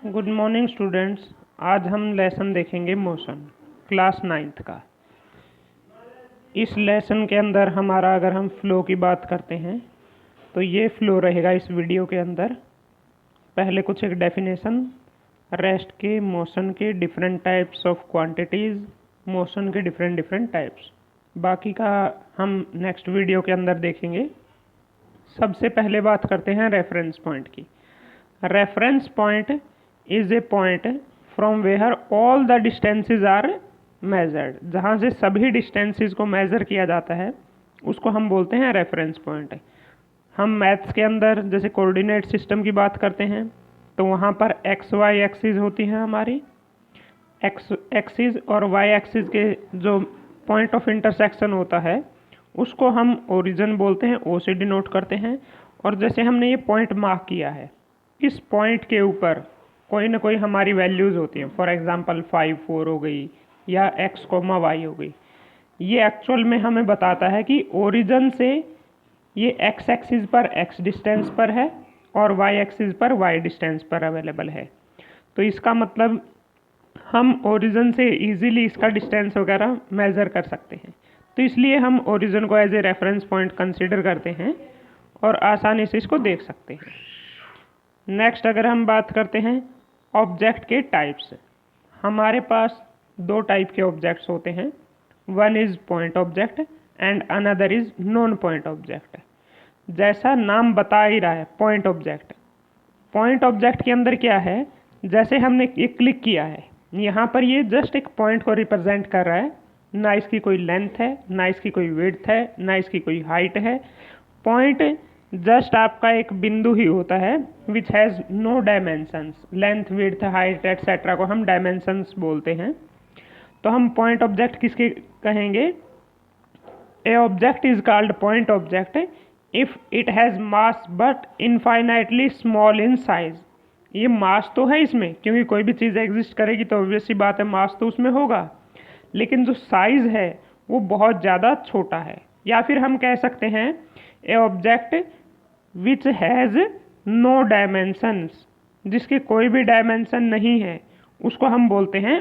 Good morning students. आज हम lesson देखेंगे मोशन, क्लास 9th का। इस लेसन के अंदर हमारा अगर हम फ़्लो की बात करते हैं तो ये फ़्लो रहेगा इस वीडियो के अंदर। पहले कुछ एक डेफिनेशन, रेस्ट के, मोशन के different types of quantities, motion के डिफरेंट टाइप्स, बाकी का हम नेक्स्ट वीडियो के अंदर देखेंगे। सबसे पहले बात करते हैं रेफरेंस पॉइंट की। Reference point is a point from where all the distances are measured. जहाँ से सभी डिस्टेंसेस को मेज़र किया जाता है उसको हम बोलते हैं रेफरेंस पॉइंट। हम मैथ्स के अंदर जैसे कोऑर्डिनेट सिस्टम की बात करते हैं तो वहाँ पर एक्स वाई एक्सिस होती हैं हमारी। एक्स एक्सिस और वाई एक्सिस के जो पॉइंट ऑफ इंटरसेक्शन होता है उसको हम ओरिजिन बोलते हैं, ओ से डिनोट करते हैं। और जैसे हमने ये पॉइंट मार्क किया है, इस पॉइंट के ऊपर कोई ना कोई हमारी वैल्यूज़ होती हैं। फॉर एग्जांपल 5 4 हो गई या x, y हो गई। ये एक्चुअल में हमें बताता है कि ओरिजिन से ये x एक्सिस पर x डिस्टेंस पर है और y एक्सिस पर y डिस्टेंस पर अवेलेबल है। तो इसका मतलब हम ओरिजिन से इजीली इसका डिस्टेंस वगैरह मेज़र कर सकते हैं। तो इसलिए हम ओरिजिन को as a reference point consider करते हैं और आसानी से इसको देख सकते हैं। नेक्स्ट अगर हम बात करते हैं ऑब्जेक्ट के टाइप्स, हमारे पास दो टाइप के ऑब्जेक्ट्स होते हैं। One is point object and another is non point object. जैसा नाम बता ही रहा है, पॉइंट ऑब्जेक्ट। पॉइंट ऑब्जेक्ट के अंदर क्या है, जैसे हमने ये क्लिक किया है यहाँ पर, ये जस्ट एक पॉइंट को रिप्रेजेंट कर रहा है। ना इसकी कोई लेंथ है, ना इसकी कोई विड्थ है, ना इसकी कोई हाइट है। पॉइंट जस्ट आपका एक बिंदु ही होता है which has no dimensions. Length, width, height et cetera को हम डायमेंशंस बोलते हैं। तो हम पॉइंट ऑब्जेक्ट किसके कहेंगे? ए object is called point object if it has mass but infinitely small in size. ये मास तो है इसमें, क्योंकि कोई भी चीज़ एग्जिस्ट करेगी तो ऑब्वियस सी बात है मास तो उसमें होगा, लेकिन जो साइज़ है वो बहुत ज़्यादा छोटा है। या फिर हम कह सकते हैं a object which has no dimensions, जिसके कोई भी डायमेंशन नहीं है, उसको हम बोलते हैं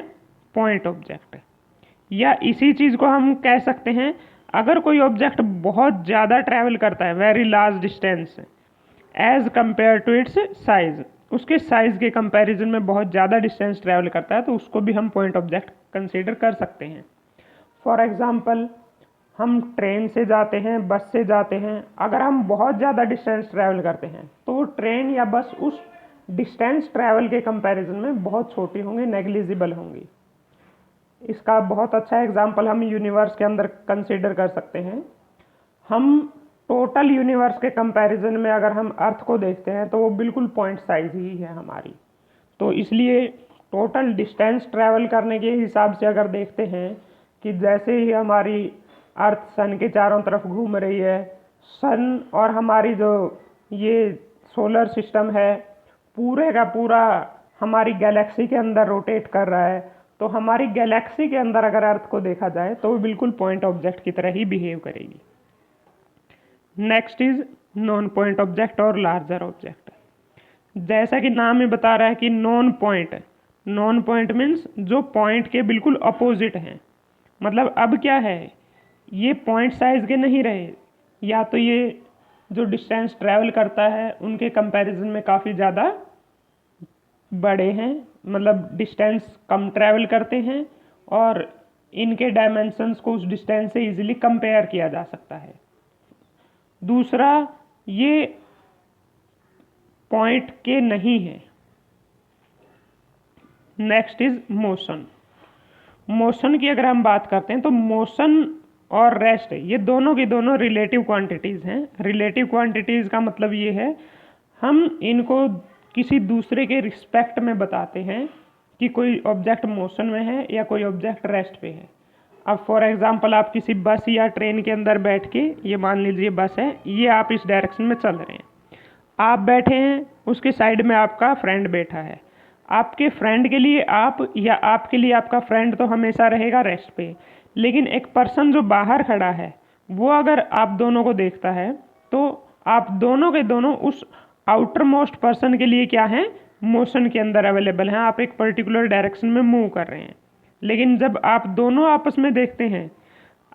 पॉइंट ऑब्जेक्ट। या इसी चीज़ को हम कह सकते हैं, अगर कोई ऑब्जेक्ट बहुत ज़्यादा ट्रैवल करता है, very large distance as compare to its size, उसके साइज़ के कंपैरिजन में बहुत ज़्यादा डिस्टेंस ट्रैवल करता है, तो उसको भी हम पॉइंट ऑब्जेक्ट कंसीडर कर सकते हैं। फॉर एग्ज़ाम्पल हम ट्रेन से जाते हैं, बस से जाते हैं, अगर हम बहुत ज़्यादा डिस्टेंस ट्रैवल करते हैं तो वो ट्रेन या बस उस डिस्टेंस ट्रैवल के कंपैरिजन में बहुत छोटी होंगी, नेग्लिजिबल होंगी। इसका बहुत अच्छा एग्जांपल हम यूनिवर्स के अंदर कंसीडर कर सकते हैं। हम टोटल यूनिवर्स के कंपैरिजन में अगर हम अर्थ को देखते हैं तो वो बिल्कुल पॉइंट साइज ही है हमारी। तो इसलिए टोटल डिस्टेंस ट्रैवल करने के हिसाब से अगर देखते हैं कि जैसे ही हमारी अर्थ सन के चारों तरफ घूम रही है, सन और हमारी जो ये सोलर सिस्टम है पूरे का पूरा हमारी गैलेक्सी के अंदर रोटेट कर रहा है, तो हमारी गैलेक्सी के अंदर अगर अर्थ को देखा जाए तो वो बिल्कुल पॉइंट ऑब्जेक्ट की तरह ही बिहेव करेगी। Next is non point object और लार्जर ऑब्जेक्ट। जैसा कि नाम ही बता रहा है कि non point, non point means जो पॉइंट के बिल्कुल अपोजिट हैं। मतलब अब क्या है, ये पॉइंट साइज के नहीं रहे, या तो ये जो डिस्टेंस ट्रैवल करता है उनके कंपैरिजन में काफ़ी ज़्यादा बड़े हैं, मतलब डिस्टेंस कम ट्रैवल करते हैं और इनके डायमेंशंस को उस डिस्टेंस से इजीली कंपेयर किया जा सकता है। दूसरा, ये पॉइंट के नहीं है। Next is motion. मोशन की अगर हम बात करते हैं तो मोशन और रेस्ट, ये दोनों की दोनों रिलेटिव क्वांटिटीज़ हैं। रिलेटिव क्वांटिटीज़ का मतलब ये है हम इनको किसी दूसरे के रिस्पेक्ट में बताते हैं कि कोई ऑब्जेक्ट मोशन में है या कोई ऑब्जेक्ट रेस्ट पे है। अब फॉर एग्जांपल आप किसी बस या ट्रेन के अंदर बैठ के, ये मान लीजिए बस है, ये आप इस डायरेक्शन में चल रहे हैं, आप बैठे हैं, उसके साइड में आपका फ्रेंड बैठा है। आपके फ्रेंड के लिए आप या आपके लिए आपका फ्रेंड तो हमेशा रहेगा रेस्ट पे, लेकिन एक पर्सन जो बाहर खड़ा है वो अगर आप दोनों को देखता है तो आप दोनों के दोनों उस आउटर मोस्ट पर्सन के लिए क्या है, मोशन के अंदर अवेलेबल हैं, आप एक पर्टिकुलर डायरेक्शन में मूव कर रहे हैं। लेकिन जब आप दोनों आपस में देखते हैं,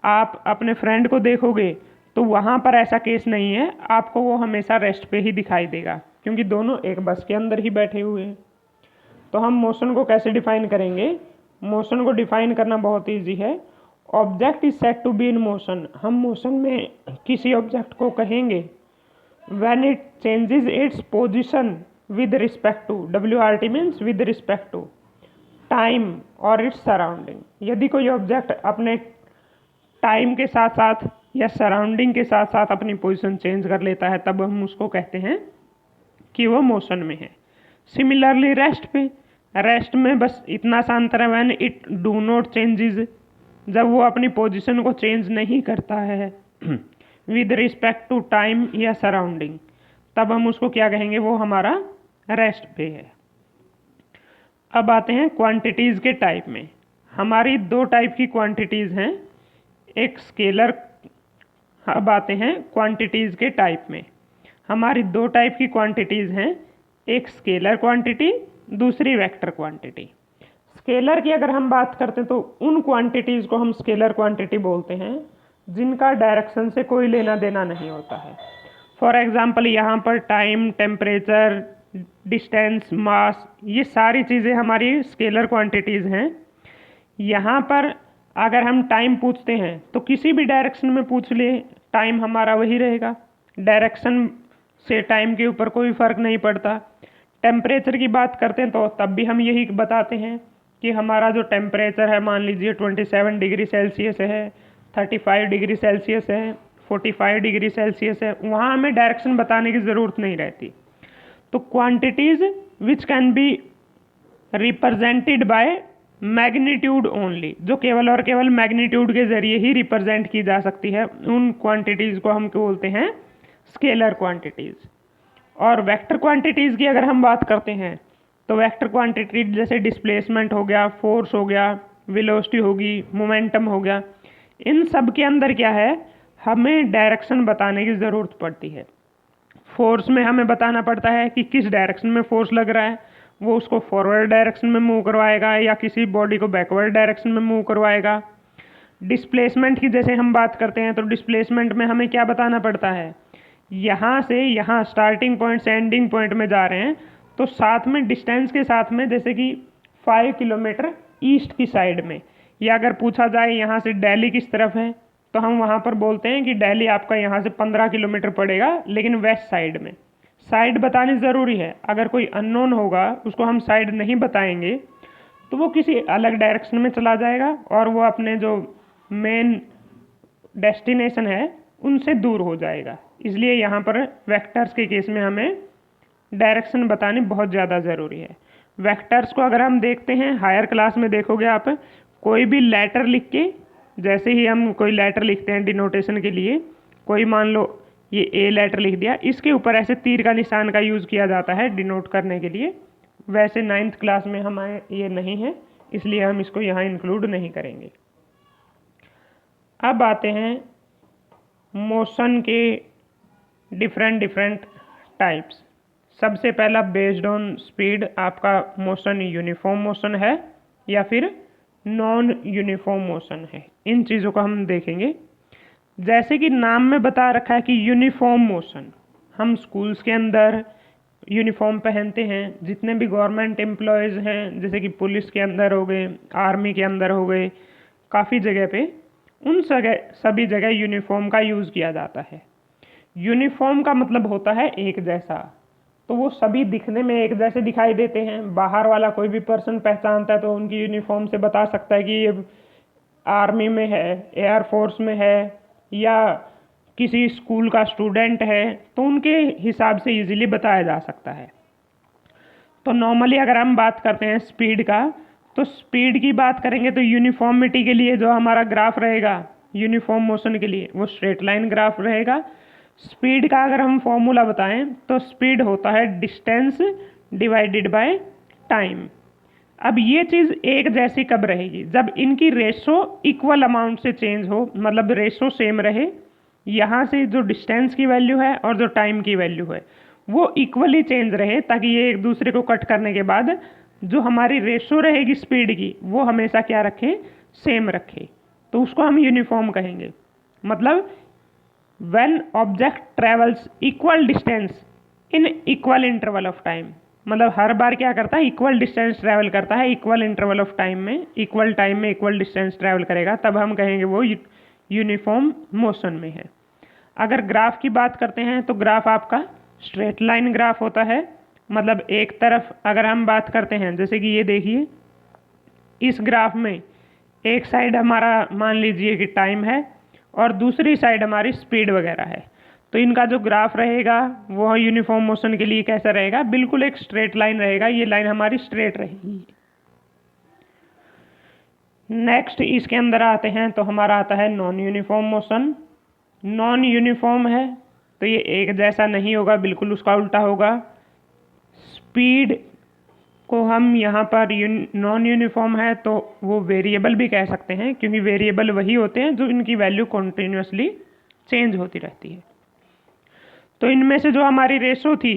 आप अपने फ्रेंड को देखोगे तो वहाँ पर ऐसा केस नहीं है, आपको वो हमेशा रेस्ट पे ही दिखाई देगा क्योंकि दोनों एक बस के अंदर ही बैठे हुए हैं। तो हम मोशन को कैसे डिफाइन करेंगे? मोशन को डिफाइन करना बहुत ईजी है। Object is said to be in motion, हम मोशन में किसी ऑब्जेक्ट को कहेंगे when it changes its position with respect to, WRT means with respect to time और इट्स सराउंडिंग। यदि कोई ऑब्जेक्ट अपने टाइम के साथ साथ या सराउंडिंग के साथ साथ अपनी पोजीशन चेंज कर लेता है, तब हम उसको कहते हैं कि वो मोशन में है। सिमिलरली रेस्ट में बस इतना सा अंतर है, when it do not changes, जब वो अपनी पोजीशन को चेंज नहीं करता है विद रिस्पेक्ट टू टाइम या सराउंडिंग, तब हम उसको क्या कहेंगे? वो हमारा रेस्ट पे है। अब आते हैं क्वांटिटीज़ के टाइप में। हमारी दो टाइप की क्वांटिटीज़ हैं, एक स्केलर। अब आते हैं क्वांटिटीज़ के टाइप में। हमारी दो टाइप की क्वांटिटीज़ हैं, एक स्केलर क्वांटिटी, दूसरी वेक्टर क्वांटिटी। स्केलर की अगर हम बात करते हैं तो उन क्वांटिटीज़ को हम स्केलर क्वांटिटी बोलते हैं जिनका डायरेक्शन से कोई लेना देना नहीं होता है। फॉर एग्जांपल यहाँ पर टाइम, टेम्परेचर, डिस्टेंस, मास, ये सारी चीज़ें हमारी स्केलर क्वांटिटीज़ हैं। यहाँ पर अगर हम टाइम पूछते हैं तो किसी भी डायरेक्शन में पूछ ले, टाइम हमारा वही रहेगा, डायरेक्शन से टाइम के ऊपर कोई फ़र्क नहीं पड़ता। टेम्परेचर की बात करते हैं तो तब भी हम यही बताते हैं कि हमारा जो टेम्परेचर है, मान लीजिए 27 डिग्री सेल्सियस है, 35 डिग्री सेल्सियस है, 45 डिग्री सेल्सियस है, वहाँ हमें डायरेक्शन बताने की ज़रूरत नहीं रहती। तो quantities which can be represented by magnitude only, जो केवल और केवल मैग्नीट्यूड के ज़रिए ही रिप्रेजेंट की जा सकती है, उन क्वांटिटीज़ को हम बोलते हैं स्केलर क्वांटिटीज़। और वेक्टर क्वांटिटीज़ की अगर हम बात करते हैं तो वेक्टर क्वांटिटी जैसे डिस्प्लेसमेंट हो गया, फोर्स हो गया, वेलोसिटी होगी, मोमेंटम हो गया, इन सब के अंदर क्या है, हमें डायरेक्शन बताने की ज़रूरत पड़ती है। फोर्स में हमें बताना पड़ता है कि किस डायरेक्शन में फोर्स लग रहा है, वो उसको फॉरवर्ड डायरेक्शन में मूव करवाएगा या किसी बॉडी को बैकवर्ड डायरेक्शन में मूव करवाएगा। डिस्प्लेसमेंट की जैसे हम बात करते हैं तो डिस्प्लेसमेंट में हमें क्या बताना पड़ता है, यहाँ से यहाँ स्टार्टिंग पॉइंट से एंडिंग पॉइंट में जा रहे हैं तो साथ में डिस्टेंस के साथ में जैसे कि 5 किलोमीटर ईस्ट की साइड में, या अगर पूछा जाए यहाँ से दिल्ली किस तरफ है तो हम वहाँ पर बोलते हैं कि दिल्ली आपका यहाँ से 15 किलोमीटर पड़ेगा, लेकिन वेस्ट साइड में। साइड बतानी ज़रूरी है, अगर कोई अननोन होगा उसको हम साइड नहीं बताएंगे तो वो किसी अलग डायरेक्शन में चला जाएगा और वो अपने जो मेन डेस्टिनेशन है उनसे दूर हो जाएगा। इसलिए यहाँ पर वेक्टर्स के केस में हमें डायरेक्शन बतानी बहुत ज़्यादा ज़रूरी है। वेक्टर्स को अगर हम देखते हैं, हायर क्लास में देखोगे आप, कोई भी लेटर लिख के, जैसे ही हम कोई लेटर लिखते हैं डिनोटेशन के लिए, कोई मान लो ये ए लेटर लिख दिया, इसके ऊपर ऐसे तीर का निशान का यूज़ किया जाता है डिनोट करने के लिए। वैसे 9th क्लास में हमारे ये नहीं है, इसलिए हम इसको यहाँ इंक्लूड नहीं करेंगे। अब आते हैं मोशन के डिफरेंट टाइप्स। सबसे पहला बेस्ड ऑन स्पीड, आपका मोशन यूनिफॉर्म मोशन है या फिर नॉन यूनिफॉर्म मोशन है, इन चीज़ों को हम देखेंगे। जैसे कि नाम में बता रखा है कि यूनिफॉर्म मोशन, हम स्कूल्स के अंदर यूनिफॉर्म पहनते हैं, जितने भी गवर्नमेंट एम्प्लॉयज़ हैं जैसे कि पुलिस के अंदर हो गए, आर्मी के अंदर हो गए, काफ़ी जगह पे उन सभी जगह यूनिफॉर्म का यूज़ किया जाता है। यूनिफॉर्म का मतलब होता है एक जैसा, तो वो सभी दिखने में एक जैसे दिखाई देते हैं। बाहर वाला कोई भी पर्सन पहचानता है तो उनकी यूनिफॉर्म से बता सकता है कि ये आर्मी में है, एयरफोर्स में है या किसी स्कूल का स्टूडेंट है, तो उनके हिसाब से इजीली बताया जा सकता है। तो नॉर्मली अगर हम बात करते हैं स्पीड का, तो स्पीड की बात करेंगे तो यूनिफॉर्मिटी के लिए जो हमारा ग्राफ रहेगा यूनिफॉर्म मोशन के लिए, वो स्ट्रेट लाइन ग्राफ रहेगा। स्पीड का अगर हम फॉर्मूला बताएं तो स्पीड होता है डिस्टेंस डिवाइडेड बाय टाइम। अब ये चीज़ एक जैसी कब रहेगी, जब इनकी रेशो इक्वल अमाउंट से चेंज हो, मतलब रेशो सेम रहे। यहाँ से जो डिस्टेंस की वैल्यू है और जो टाइम की वैल्यू है वो इक्वली चेंज रहे, ताकि ये एक दूसरे को कट करने के बाद जो हमारी रेशो रहेगी स्पीड की वो हमेशा क्या रखे, सेम रखे। तो उसको हम यूनिफॉर्म कहेंगे। मतलब when object travels equal distance in equal interval of time, मतलब हर बार क्या करता है, इक्वल डिस्टेंस ट्रैवल करता है इक्वल इंटरवल ऑफ टाइम में, इक्वल टाइम में इक्वल डिस्टेंस ट्रैवल करेगा, तब हम कहेंगे वो यूनिफॉर्म मोशन में है। अगर ग्राफ की बात करते हैं तो ग्राफ आपका स्ट्रेट लाइन ग्राफ होता है। मतलब एक तरफ अगर हम बात करते हैं, जैसे कि ये देखिए, इस ग्राफ में एक साइड हमारा मान लीजिए कि टाइम है और दूसरी साइड हमारी स्पीड वगैरह है, तो इनका जो ग्राफ रहेगा वो यूनिफॉर्म मोशन के लिए कैसा रहेगा, बिल्कुल एक स्ट्रेट लाइन रहेगा। ये लाइन हमारी स्ट्रेट रहेगी। नेक्स्ट इसके अंदर आते हैं तो हमारा आता है non uniform motion. Non uniform है तो ये एक जैसा नहीं होगा, बिल्कुल उसका उल्टा होगा। स्पीड को हम यहाँ पर नॉन यूनिफॉर्म है तो वो वेरिएबल भी कह सकते हैं, क्योंकि वेरिएबल वही होते हैं जो इनकी वैल्यू कॉन्टिन्यूसली चेंज होती रहती है। तो इनमें से जो हमारी रेशो थी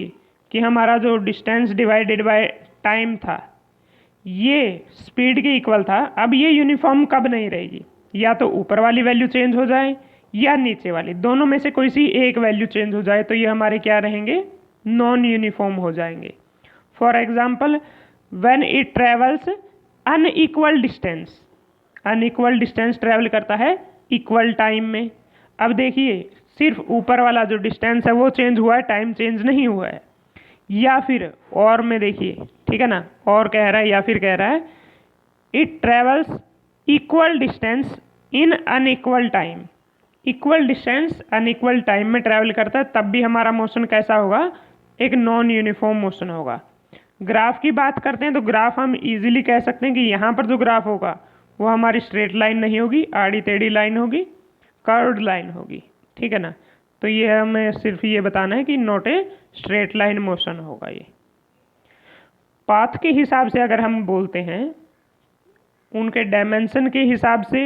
कि हमारा जो डिस्टेंस डिवाइडेड बाय टाइम था ये स्पीड के इक्वल था। अब ये यूनिफॉर्म कब नहीं रहेगी, या तो ऊपर वाली वैल्यू चेंज हो जाए या नीचे वाली, दोनों में से कोई सी एक वैल्यू चेंज हो जाए तो ये हमारे क्या रहेंगे, नॉन यूनिफॉर्म हो जाएंगे। For example when it travels unequal distance, unequal distance travel करता है इक्वल टाइम में। अब देखिए सिर्फ ऊपर वाला जो डिस्टेंस है वो चेंज हुआ है, टाइम चेंज नहीं हुआ है। या फिर और में देखिए, ठीक है ना, और कह रहा है या फिर कह रहा है it travels equal distance in unequal time. Equal distance unequal time में ट्रैवल करता है, तब भी हमारा मोशन कैसा होगा, एक नॉन यूनिफॉर्म मोशन होगा। ग्राफ की बात करते हैं तो ग्राफ हम इजीली कह सकते हैं कि यहाँ पर जो ग्राफ होगा वो हमारी स्ट्रेट लाइन नहीं होगी, आड़ी टेढ़ी लाइन होगी, कर्व्ड लाइन होगी, ठीक है ना। तो ये हमें सिर्फ ये बताना है कि not a straight line motion होगा ये। पाथ के हिसाब से अगर हम बोलते हैं, उनके डायमेंशन के हिसाब से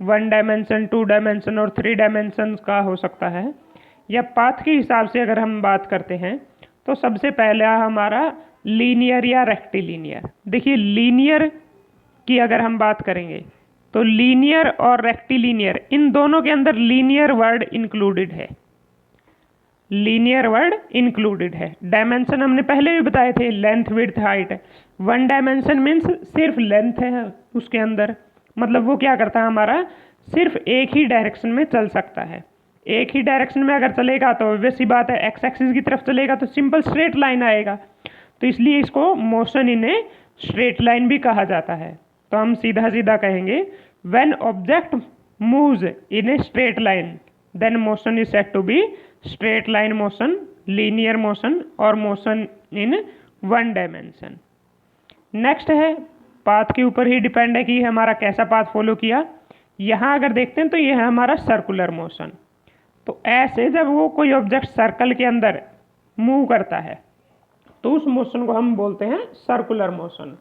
1 डायमेंशन, 2 डायमेंशन और 3 डायमेंशन का हो सकता है। या पाथ के हिसाब से अगर हम बात करते हैं तो सबसे पहला हमारा लीनियर या रेक्टिलीनियर। देखिए लीनियर की अगर हम बात करेंगे तो लीनियर और रेक्टिलीनियर, इन दोनों के अंदर लीनियर वर्ड इंक्लूडेड है, लीनियर वर्ड इंक्लूडेड है। डायमेंशन हमने पहले भी बताए थे, length width height. 1 dimension means सिर्फ लेंथ है उसके अंदर, मतलब वो क्या करता है, हमारा सिर्फ एक ही डायरेक्शन में चल सकता है। एक ही डायरेक्शन में अगर चलेगा तो वैसी बात है, एक्स एक्सिस की तरफ चलेगा तो सिंपल स्ट्रेट लाइन आएगा, तो इसलिए इसको motion in a straight line भी कहा जाता है। तो हम सीधा सीधा कहेंगे when object moves in a straight line then motion is said to be straight line motion, linear motion और मोशन इन 1 डायमेंशन। नेक्स्ट है पाथ के ऊपर ही डिपेंड है कि हमारा कैसा पाथ फॉलो किया। यहाँ अगर देखते हैं तो ये है हमारा सर्कुलर मोशन। तो ऐसे जब वो कोई ऑब्जेक्ट सर्कल के अंदर मूव करता है तो उस मोशन को हम बोलते हैं circular motion.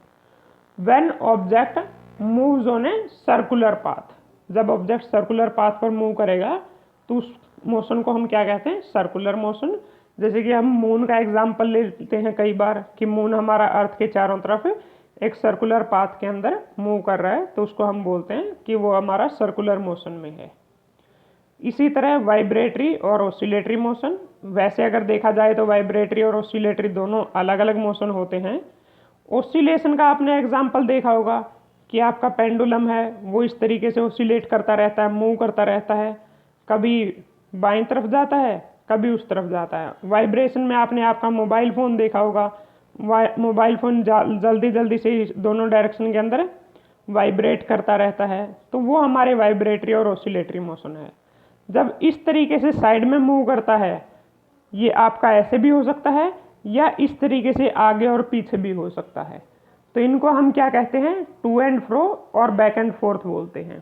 When object moves on a circular path, जब ऑब्जेक्ट सर्कुलर पाथ पर मूव करेगा तो उस मोशन को हम क्या कहते हैं, सर्कुलर मोशन। जैसे कि हम मून का एग्जांपल लेते हैं कई बार कि मून हमारा अर्थ के चारों तरफ एक सर्कुलर पाथ के अंदर मूव कर रहा है, तो उसको हम बोलते हैं कि वो हमारा सर्कुलर मोशन में है। इसी तरह वाइब्रेटरी और ऑसिलेटरी मोशन, वैसे अगर देखा जाए तो वाइब्रेटरी और ऑसिलेटरी दोनों अलग अलग मोशन होते हैं। ऑसिलेशन का आपने एग्जांपल देखा होगा कि आपका पेंडुलम है वो इस तरीके से ऑसिलेट करता रहता है, मूव करता रहता है, कभी बाईं तरफ जाता है कभी उस तरफ जाता है। वाइब्रेशन में आपने आपका मोबाइल फ़ोन देखा होगा, मोबाइल फ़ोन जल्दी जल्दी से दोनों डायरेक्शन के अंदर वाइब्रेट करता रहता है, तो वो हमारे वाइब्रेटरी और ऑसिलेटरी मोशन है। जब इस तरीके से साइड में मूव करता है, ये आपका ऐसे भी हो सकता है या इस तरीके से आगे और पीछे भी हो सकता है, तो इनको हम क्या कहते हैं, टू एंड फ्रो और बैक एंड फोर्थ बोलते हैं।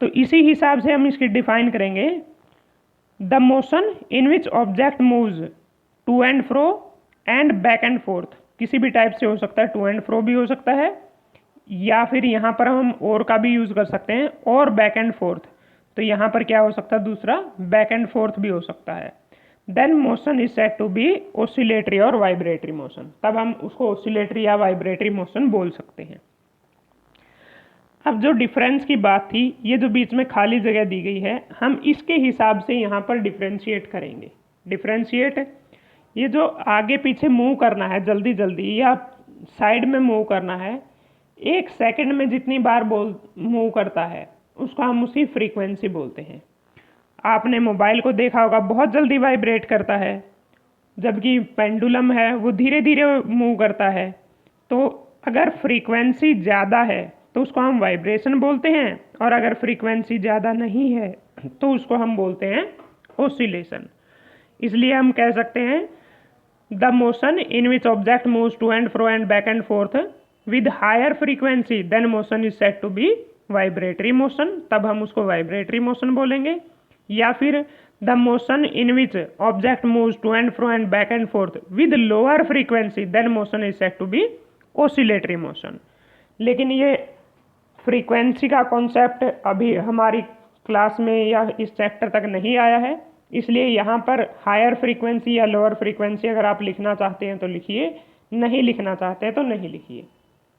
तो इसी हिसाब से हम इसकी डिफाइन करेंगे, the motion in which object moves to and fro and back and forth, किसी भी टाइप से हो सकता है, टू एंड फ्रो भी हो सकता है या फिर यहाँ पर हम और का भी यूज़ कर सकते हैं और बैक एंड फोर्थ। तो यहाँ पर क्या हो सकता है, दूसरा बैक एंड फोर्थ भी हो सकता है। Then motion is said to be oscillatory और वाइब्रेटरी मोशन, तब हम उसको ऑसिलेटरी या वाइब्रेटरी मोशन बोल सकते हैं। अब जो डिफरेंस की बात थी, ये जो बीच में खाली जगह दी गई है, हम इसके हिसाब से यहाँ पर डिफ्रेंशिएट करेंगे। डिफ्रेंशिएट, ये जो आगे पीछे मूव करना है जल्दी जल्दी या साइड में मूव करना है, 1 सेकंड में जितनी बार मूव करता है उसको हम उसी फ्रीक्वेंसी बोलते हैं। आपने मोबाइल को देखा होगा, बहुत जल्दी वाइब्रेट करता है, जबकि पेंडुलम है वो धीरे धीरे मूव करता है। तो अगर फ्रीक्वेंसी ज़्यादा है तो उसको हम वाइब्रेशन बोलते हैं, और अगर फ्रीक्वेंसी ज़्यादा नहीं है तो उसको हम बोलते हैं ऑसिलेशन। इसलिए हम कह सकते हैं the motion in which object moves to and fro and back and forth with higher frequency then motion is said to be vibratory motion, तब हम उसको वाइब्रेटरी मोशन बोलेंगे। या फिर the motion in which object moves to and fro and back and forth with lower frequency then motion is said to be oscillatory motion. लेकिन ये frequency का concept अभी हमारी क्लास में या इस चैप्टर तक नहीं आया है, इसलिए यहाँ पर हायर फ्रीक्वेंसी या लोअर फ्रीक्वेंसी अगर आप लिखना चाहते हैं तो लिखिए, नहीं लिखना चाहते हैं तो नहीं लिखिए,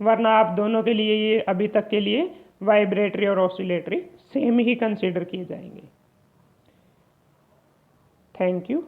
वरना आप दोनों के लिए ये अभी तक के लिए वाइब्रेटरी और ऑसिलेटरी सेम ही कंसीडर किए जाएंगे। Thank you.